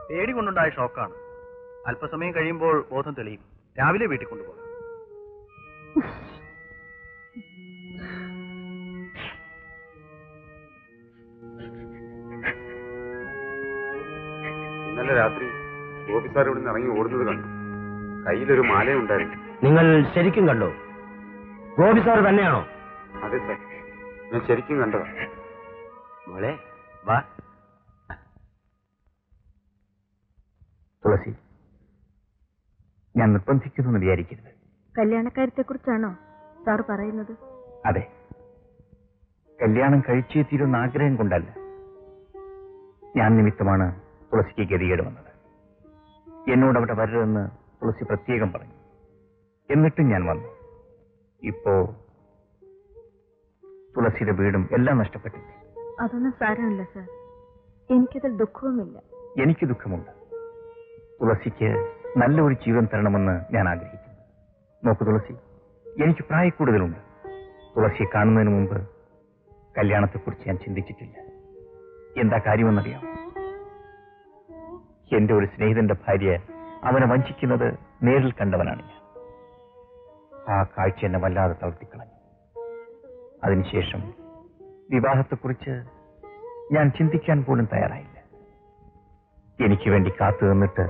പേടി കൊണ്ടുണ്ടായ ഷോക്കാണ്. അല്പസമയം കഴിയുമ്പോൾ ബോധം തെളിയും. രാവിലെ വീട്ടിൽ കൊണ്ടുപോകാം. ഇന്നലെ രാത്രി ഗോപി സാർ ഇവിടെ നിന്ന് ഇറങ്ങി ഓടുന്നത് കണ്ടു. കയ്യിലൊരു മാലയുണ്ടായിരുന്നു. നിങ്ങൾ ശരിക്കും കണ്ടോ? ഗോപി സാർ തന്നെയാണോ? അതെ സാർ, ഞാൻ ശരിക്കും കണ്ടതാ. മോളെ വാ. തുളസി, ഞാൻ നിർബന്ധിക്കുന്നു വിചാരിക്കരുത്. കല്യാണക്കാര്യത്തെ കുറിച്ചാണോ സാർ പറയുന്നത്? അതെ, കല്യാണം കഴിച്ചേ തീരുന്ന ആഗ്രഹം കൊണ്ടല്ല. ഞാൻ നിമിത്തമാണ് തുളസിക്ക് ഗതികേട് വന്നത്. എന്നോട് അവിടെ വരരുതെന്ന് തുളസി പ്രത്യേകം പറഞ്ഞു. എന്നിട്ടും ഞാൻ വന്നു. ഇപ്പോ തുളസിയുടെ വീടും എല്ലാം നഷ്ടപ്പെട്ടില്ല. അതൊന്നും സാരമില്ല സാർ, എനിക്കതിൽ ദുഃഖവുമില്ല. എനിക്ക് ദുഃഖമുണ്ട്. തുളസിക്ക് നല്ലൊരു ജീവൻ തരണമെന്ന് ഞാൻ ആഗ്രഹിക്കുന്നു. നോക്കൂ തുളസി, എനിക്ക് പ്രായക്കൂടുതലുണ്ട്. തുളസിയെ കാണുന്നതിന് മുമ്പ് കല്യാണത്തെക്കുറിച്ച് ഞാൻ ചിന്തിച്ചിട്ടില്ല. എന്താ കാര്യമെന്നറിയാം? എന്റെ ഒരു സ്നേഹിതന്റെ ഭാര്യ അവനെ വഞ്ചിക്കുന്നത് നേരിൽ കണ്ടവനാണ് ഞാൻ. ആ കാഴ്ച എന്നെ വല്ലാതെ തളർത്തിക്കളഞ്ഞു. അതിനുശേഷം വിവാഹത്തെക്കുറിച്ച് ഞാൻ ചിന്തിക്കാൻ പോലും തയ്യാറായില്ല. എനിക്ക് വേണ്ടി കാത്തു നിന്നിട്ട്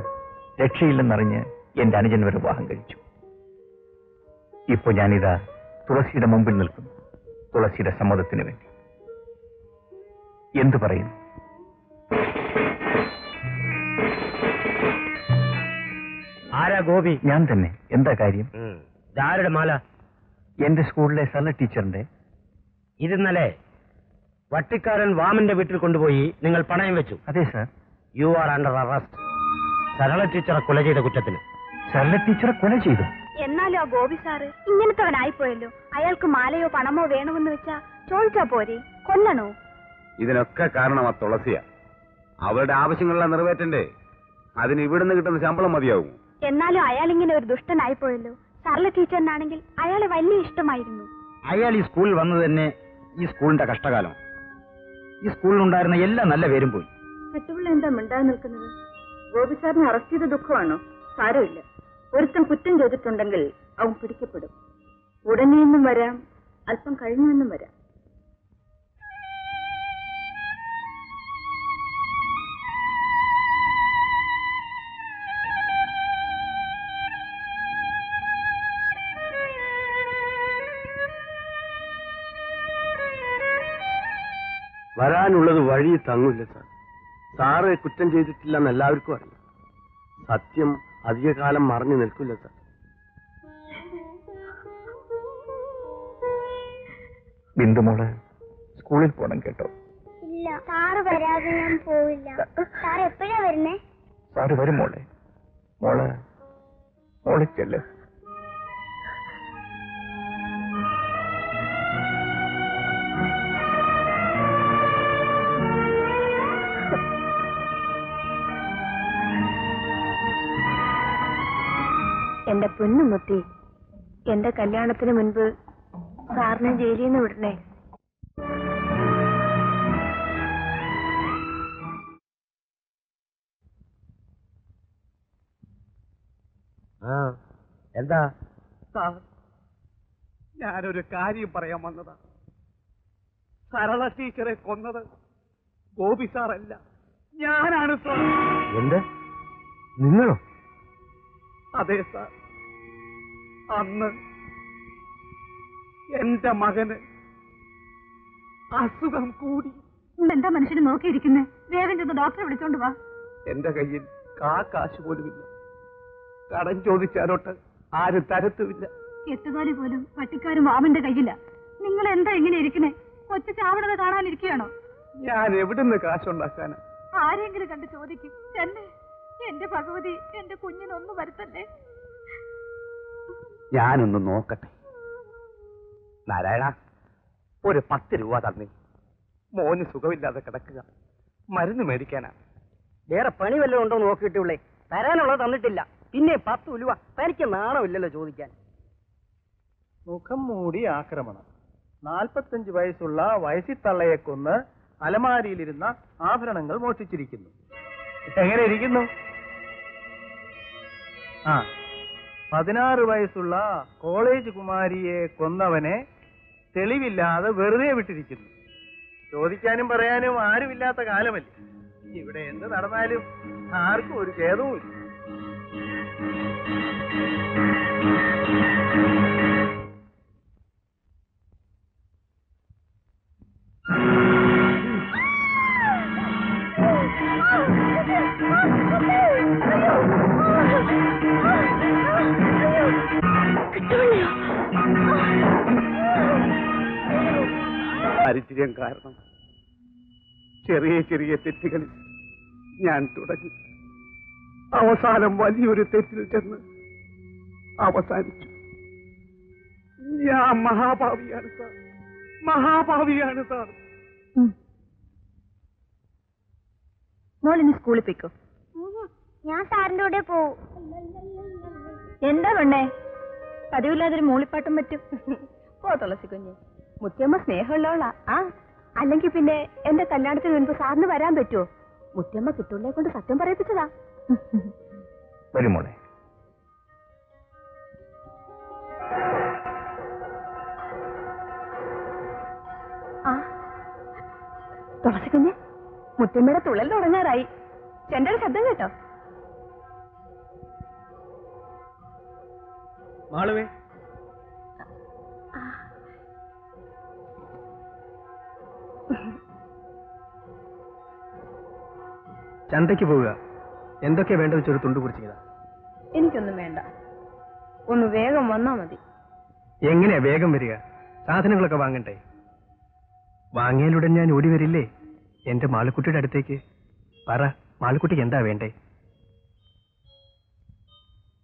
രക്ഷയില്ലെന്നറിഞ്ഞ് എന്റെ അനുജൻ വരെ വിവാഹം കഴിച്ചു. ഇപ്പൊ ഞാനിതാ തുളസിയുടെ മുമ്പിൽ നിൽക്കുന്നു, തുളസിയുടെ സമ്മതത്തിന് വേണ്ടി. എന്തു പറയുന്നു? ആരാ ഗോപി? ഞാൻ തന്നെ. എന്താ കാര്യം? ആരുടെ മാല? എന്റെ സ്കൂളിലെ സരള ടീച്ചറിന്റെ. ഇതിന്നലെ വട്ടിക്കാരൻ വാമന്റെ വീട്ടിൽ കൊണ്ടുപോയി നിങ്ങൾ പണയം വെച്ചു. അതെ sir. You are under arrest. Sarala ടീച്ചറെ കൊല ചെയ്ത കുറ്റത്തിന്. സരള ടീച്ചറെ കൊല ചെയ്തു? എന്നാലും ആ ഗോപി സാറ് ഇങ്ങനത്തവനായിപ്പോയല്ലോ. അയാൾക്ക് മാലയോ പണമോ വേണമെന്ന് വെച്ചാ ചോദിച്ചാ പോരെ, കൊല്ലണോ? ഇതിനൊക്കെ കാരണം ആ തുളസിയാ. അവരുടെ ആവശ്യങ്ങളെല്ലാം നിറവേറ്റണ്ടേ? അതിന് ഇവിടുന്ന് കിട്ടുന്ന ശമ്പളം മതിയാവും. എന്നാലും അയാൾ ഇങ്ങനെ ഒരു ദുഷ്ടനായിപ്പോയല്ലോ. സരള ടീച്ചറിനാണെങ്കിൽ അയാളെ വലിയ ഇഷ്ടമായിരുന്നു. അയാൾ ഈ സ്കൂളിൽ വന്നത് തന്നെ ഈ സ്കൂളിന്റെ കഷ്ടകാലം. ഈ സ്കൂളിലുണ്ടായിരുന്ന എല്ലാ നല്ല പേരും പോയി. കെട്ടുപിള്ള എന്താ മിണ്ടാതെ നിൽക്കുന്നത്? ഗോപി സാറിനെ അറസ്റ്റ് ചെയ്ത ദുഃഖമാണോ? സാരമില്ല, ഒരുത്തൻ കുറ്റം ചെയ്തിട്ടുണ്ടെങ്കിൽ അവൻ പിടിക്കപ്പെടും. ഉടനെയൊന്നും വരാം, അല്പം കഴിഞ്ഞെന്നും വരാം. വരാനുള്ളത് വഴി തങ്ങില്ല സാർ. സാറ് കുറ്റം ചെയ്തിട്ടില്ലെന്ന് എല്ലാവർക്കും അറിയാം. സത്യം അധികകാലം മറഞ്ഞു നിൽക്കില്ല സാർ. ബിന്ദുമോള് സ്കൂളിൽ പോണം കേട്ടോ? ഇല്ല, സാറ് വരാതെ ഞാൻ പോവില്ല. സാർ എപ്പോഴാ വരുന്നേ? സാറ് വരും മോളെ. മോളെ ചെല്ല്. എന്റെ പൊന്നുമുത്തി, എന്റെ കല്യാണത്തിന് മുൻപ് സാറിനെ ജയിലിൽ നിന്ന് വിടണേ. എന്താ? ഞാനൊരു കാര്യം പറയാൻ വന്നതാ. സരള ടീച്ചറെ കൊന്നത് ഗോപി സാറല്ല, ഞാനാണ് സാർ. എന്ത്? നിങ്ങളോ? അതെ സാർ. അന്ന് എന്റെ മകന് അസുഖം കൂടി. എന്താ മനുഷ്യനെ നോക്കിയിരിക്കുന്നേ? വേഗം ചെന്ന് ഡോക്ടറെ വിളിച്ചോണ്ട് വാ. എന്റെ കയ്യിൽ കാശ് പോലുമില്ല. കടം ചോദിച്ചാലോട്ട് ആരും തരത്തുമില്ല. എട്ടുകാലി പോലും പട്ടിക്കാരും മാമന്റെ കയ്യില്ല. നിങ്ങൾ എന്താ ഇങ്ങനെ ഇരിക്കണേ? കൊച്ചു ചാവണത് കാണാനിരിക്കുകയാണോ? ഞാൻ എവിടുന്ന് കാശുണ്ടാക്കാനാ? ആരെങ്കിലും കണ്ട് ചോദിക്കും. തന്നെ എന്റെ ഭഗവതി, എന്റെ കുഞ്ഞിനൊന്നു വരുത്തല്ലേ. ഞാനൊന്ന് നോക്കട്ടെ. നാരായണ, ഒരു 10 രൂപ തന്നേ. മോന് സുഖമില്ലാതെ കിടക്കുക, മരുന്ന് മേടിക്കാനാ. വേറെ പണി വല്ലതും ഉണ്ടോ നോക്കിയിട്ടുള്ളേ. തരാനുള്ളത് തന്നിട്ടില്ല, പിന്നെ 10 രൂപ. തനിക്ക് നാണമില്ലല്ലോ ചോദിക്കാൻ. മുഖം മൂടി ആക്രമണം. 45 വയസ്സുള്ള വയസ്സിത്തള്ളയെ കൊന്ന് അലമാരിയിലിരുന്ന ആഭരണങ്ങൾ മോഷ്ടിച്ചിരിക്കുന്നു. എങ്ങനെ ഇരിക്കുന്നു? ആ, 16 വയസ്സുള്ള കോളേജ് കുമാരിയെ കൊന്നവനെ തെളിവില്ലാതെ വെറുതെ വിട്ടിരിക്കുന്നു. ചോദിക്കാനും പറയാനും ആരുമില്ലാത്ത കാലമല്ലേ. ഇവിടെ എന്ത് നടന്നാലും ആർക്കും ഒരു ഖേദവുമില്ല. ദാരിദ്ര്യം കാരണം ചെറിയ ചെറിയ തെറ്റുകളിൽ ഞാൻ തുടങ്ങി. അവസാനം വലിയൊരു തെറ്റിൽ ചെന്ന് അവസാനിച്ചു. ഞാൻ മഹാഭാവിയാണ് സാർ, മഹാഭാവിയാണ് സാർ. മോളിനി സ്കൂളിൽ പോയിക്കോ. ഞാൻ സാറിന്റെ കൂടെ പോവും. എന്താ പെണ്ണേ, പതിവില്ലാതൊരു മൂളിപ്പാട്ടും പറ്റും. പോ തുളസി കുഞ്ഞ്, മുത്തിയമ്മ സ്നേഹമുള്ളവളാ. ആ, അല്ലെങ്കിൽ പിന്നെ എന്റെ കല്യാണത്തിന് മുൻപ് സാറിന് വരാൻ പറ്റുമോ? മുത്തിയമ്മ കിട്ടുള്ളേ കൊണ്ട് സത്യം പറയിപ്പിച്ചതാ. വരുമോളെ. ആ, തുളസി കുഞ്ഞ്, മുത്തിയമ്മയുടെ തുള്ളൽ തുടങ്ങാറായി. ചെന്റെ ഒരു ശബ്ദം കേട്ടോ? മാളുവേ, ചന്തയ്ക്ക് പോവുക. എന്തൊക്കെയാ വേണ്ടത് വെച്ചൊരു തുണ്ട് കുറിച്ചിതാ. എനിക്കൊന്നും വേണ്ട, ഒന്ന് വേഗം വന്നാ മതി. എങ്ങനെയാ വേഗം വരിക? സാധനങ്ങളൊക്കെ വാങ്ങണ്ടേ? വാങ്ങിയാലുടൻ ഞാൻ ഓടി വരില്ലേ എന്റെ മാളുക്കുട്ടിയുടെ അടുത്തേക്ക്? പറ, മാളുക്കുട്ടിക്ക് എന്താ വേണ്ടേ?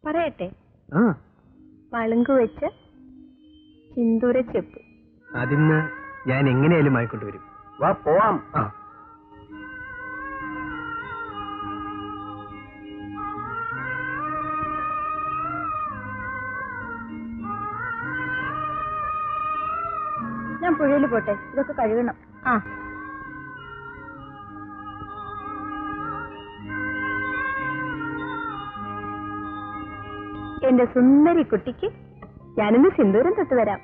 പറയട്ടെ. ആ, പളുങ്ക് വെച്ച് സിന്ദൂര ചെപ്പ്. അതിന്ന് ഞാൻ എങ്ങനെയാലും വാങ്ങിക്കൊണ്ടുവരും. വാ പോവാം. ആ, ഞാൻ പുഴയിൽ പോട്ടെ, ഇതൊക്കെ കഴുകണം. ആ, എന്റെ സുന്ദരി കുട്ടിക്ക് ഞാനിന്ന് സിന്ദൂരം തൊട്ട് വരാം.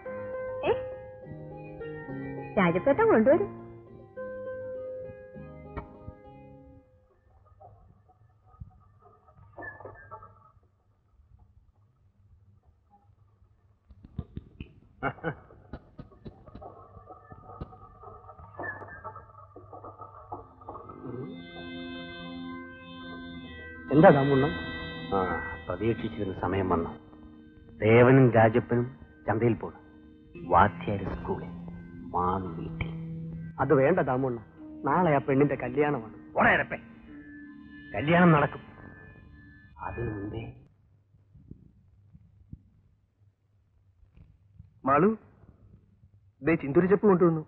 രാജപ്പേട്ട കൊണ്ടുവരും. എന്താ കാമുണ്ണം? പ്രതീക്ഷിച്ചിരുന്ന സമയം വന്നു. ദേവനും രാജപ്പനും ചന്തയിൽ പോണം. വാദ്യാര് സ്കൂളിൽ, മാണു വീട്ടിൽ. അത് വേണ്ട ദാമുണ്ണ, നാളെ ആ പെണ്ണിന്റെ കല്യാണമാണ്. ഉടനപ്പേ കല്യാണം നടക്കും. അതിനു മുമ്പേ മാളു, ദേ ചിന്തുരിച്ചപ്പ് കൊണ്ടുവന്നു.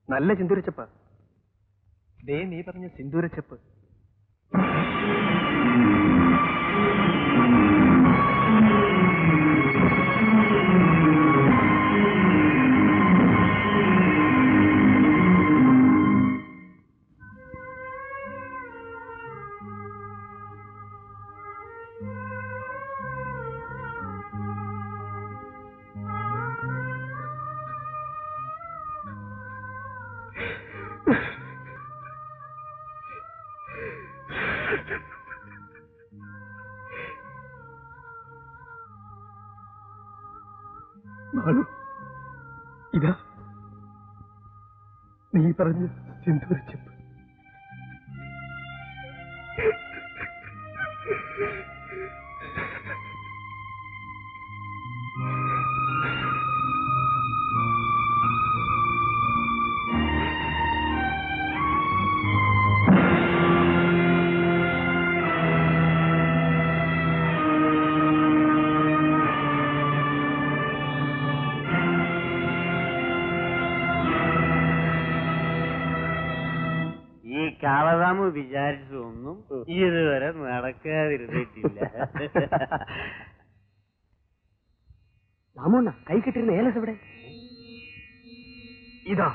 നല്ല ചിന്തുരിച്ചപ്പ. ദേ നീ പറഞ്ഞ സിന്ദൂരച്ചപ്പ്. മാളു, ഇതാ നീ പറഞ്ഞ സിന്ദൂരച്ചപ്പ്. കാളറാമ് വിചാരിച്ചൊന്നും ഇതുവരെ നടക്കാതിരുന്നിട്ടില്ല. ദാമുണ്ണ, കൈ കിട്ടിയിരുന്ന ഏലസ് എവിടെ? ഇതാ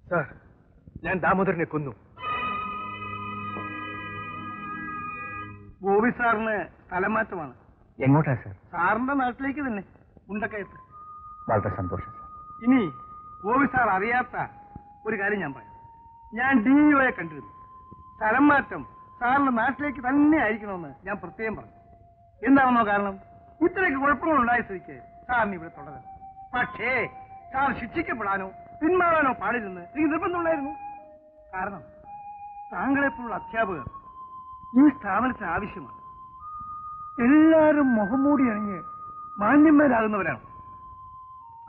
സാർ, ഞാൻ ദാമോദരനെ കൊന്നു. ഗോപി സാറിന് സ്ഥലമാറ്റമാണ്. എങ്ങോട്ടാ സാർ? സാറിന്റെ നാട്ടിലേക്ക് തന്നെ, ഉണ്ടക്കയത്ത്. വളരെ സന്തോഷം സാർ. ഇനി ഗോപി സാർ അറിയാത്ത ഒരു കാര്യം ഞാൻ പറയാം. ഞാൻ DEOയെ കണ്ടിരുന്നു. സ്ഥലം മാറ്റം സാറിന്റെ നാട്ടിലേക്ക് തന്നെ ആയിരിക്കണമെന്ന് ഞാൻ പ്രത്യേകം പറഞ്ഞു. എന്താണെന്നോ കാരണം? ഇത്രയൊക്കെ കുഴപ്പങ്ങൾ ഉണ്ടായ സ്ഥിതിക്ക് സാറിന് ഇവിടെ തുടരാം. പക്ഷേ സാർ ശിക്ഷിക്കപ്പെടാനോ പിന്മാറാനോ പാടില്ലെന്ന് എനിക്ക് നിർബന്ധമുണ്ടായിരുന്നു. കാരണം താങ്കളെപ്പോലുള്ള അധ്യാപകർ ഈ സ്ഥാപനത്തിന് ആവശ്യമാണ്. എല്ലാവരും മുഖംമൂടി അണിഞ്ഞ് മാന്യന്മാരാകുന്നവരാണ്.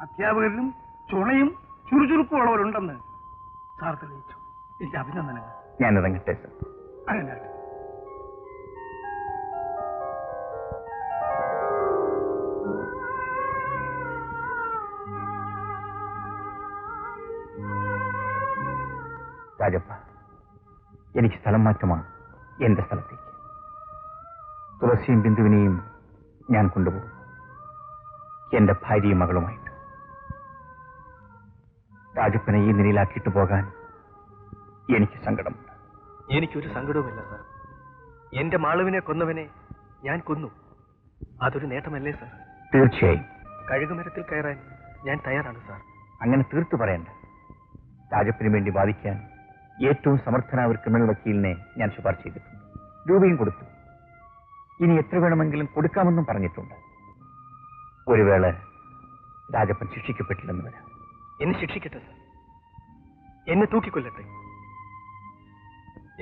അധ്യാപകരിലും ചുണയും ചുറുചുറുക്കും ഉള്ളവരുണ്ടെന്ന് സാർ തെളിയിച്ചു. എനിക്ക് അഭിനന്ദനങ്ങൾ. ഞാൻ ഇറങ്ങട്ടെ സാർ. അങ്ങനെ രാജപ്പ, എനിക്ക് സ്ഥലം മാറ്റമാണ്. എന്റെ സ്ഥലത്തേക്ക് തുളസിയും ബിന്ദുവിനെയും ഞാൻ കൊണ്ടുപോകും, എന്റെ ഭാര്യയും മകളുമായിട്ട്. രാജപ്പനെ ഈ നിലയിലാക്കിയിട്ട് പോകാൻ എനിക്ക് സങ്കടമുണ്ട്. എനിക്കൊരു സങ്കടവുമില്ല സാർ. എന്റെ മാളുവിനെ കൊന്നവനെ ഞാൻ കൊന്നു. അതൊരു നേട്ടമല്ലേ സാർ? തീർച്ചയായും. കഴുകുമരത്തിൽ കയറാൻ ഞാൻ തയ്യാറാണ് സാർ. അങ്ങനെ തീർത്തു പറയണ്ട. രാജപ്പന് വേണ്ടി വാദിക്കാൻ ഏറ്റവും സമർത്ഥനായ ഒരു ക്രിമിനൽ വക്കീലിനെ ഞാൻ ശുപാർശ ചെയ്തിട്ടുണ്ട്. രൂപയും കൊടുത്തു. ഇനി എത്ര വേണമെങ്കിലും കൊടുക്കാമെന്നും പറഞ്ഞിട്ടുണ്ട്. ഒരു വേള രാജപ്പൻ ശിക്ഷിക്കപ്പെട്ടില്ലെന്ന് വരാം. എന്നെ ശിക്ഷിക്കട്ടെ സാർ. എന്നെ തൂക്കിക്കൊല്ലട്ടെ.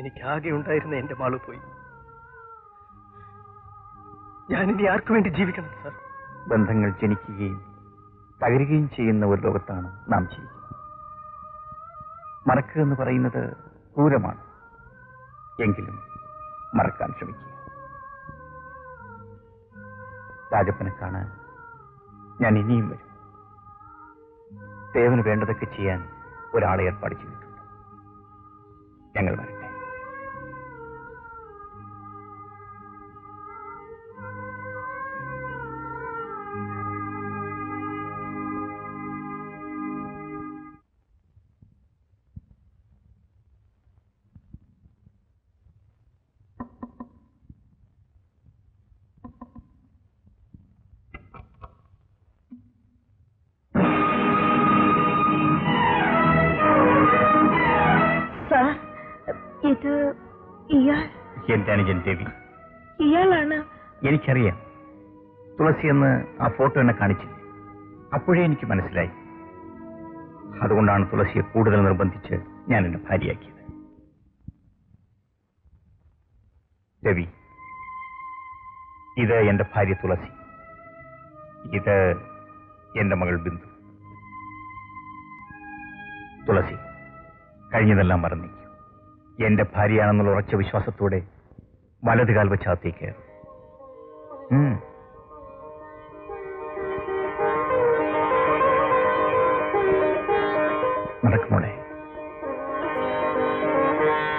എനിക്കാകെ ഉണ്ടായിരുന്ന എന്റെ മാളു പോയി. ഞാനിനി ആർക്കു വേണ്ടി ജീവിക്കണം സാർ? ബന്ധങ്ങൾ ജനിക്കുകയും തകരുകയും ചെയ്യുന്ന ഒരു ലോകത്താണ് നാം ജീവിക്കുന്നത്. മറക്കുക എന്ന് പറയുന്നത് ക്രൂരമാണ്. എങ്കിലും മറക്കാൻ ശ്രമിക്കുക. രാജപ്പനെ കാണാൻ ഞാൻ ഇനിയും വരും. സേവന് വേണ്ടതൊക്കെ ചെയ്യാൻ ഒരാളെ ഏർപ്പാട് ചെയ്തിട്ടുണ്ട്. ഞങ്ങൾ വരട്ടെ. എന്റെ അനുജൻ രവി. ഇയാളാണ്? എനിക്കറിയാം. തുളസി എന്ന് ആ ഫോട്ടോ എന്നെ കാണിച്ചില്ലേ? അപ്പോഴേ എനിക്ക് മനസ്സിലായി. അതുകൊണ്ടാണ് തുളസിയെ കൂടുതൽ നിർബന്ധിച്ച് ഞാൻ എന്റെ ഭാര്യയാക്കിയത്. രവി, ഇത് എന്റെ ഭാര്യ തുളസി. ഇത് എന്റെ മകൾ ബിന്ദു. തുളസി, കഴിഞ്ഞതെല്ലാം മറന്നേക്കും. എന്റെ ഭാര്യയാണെന്നുള്ള ഉറച്ച വിശ്വാസത്തോടെ വലതുകാൽ വെച്ച് അകത്തേക്ക് നടക്കുമോളെ.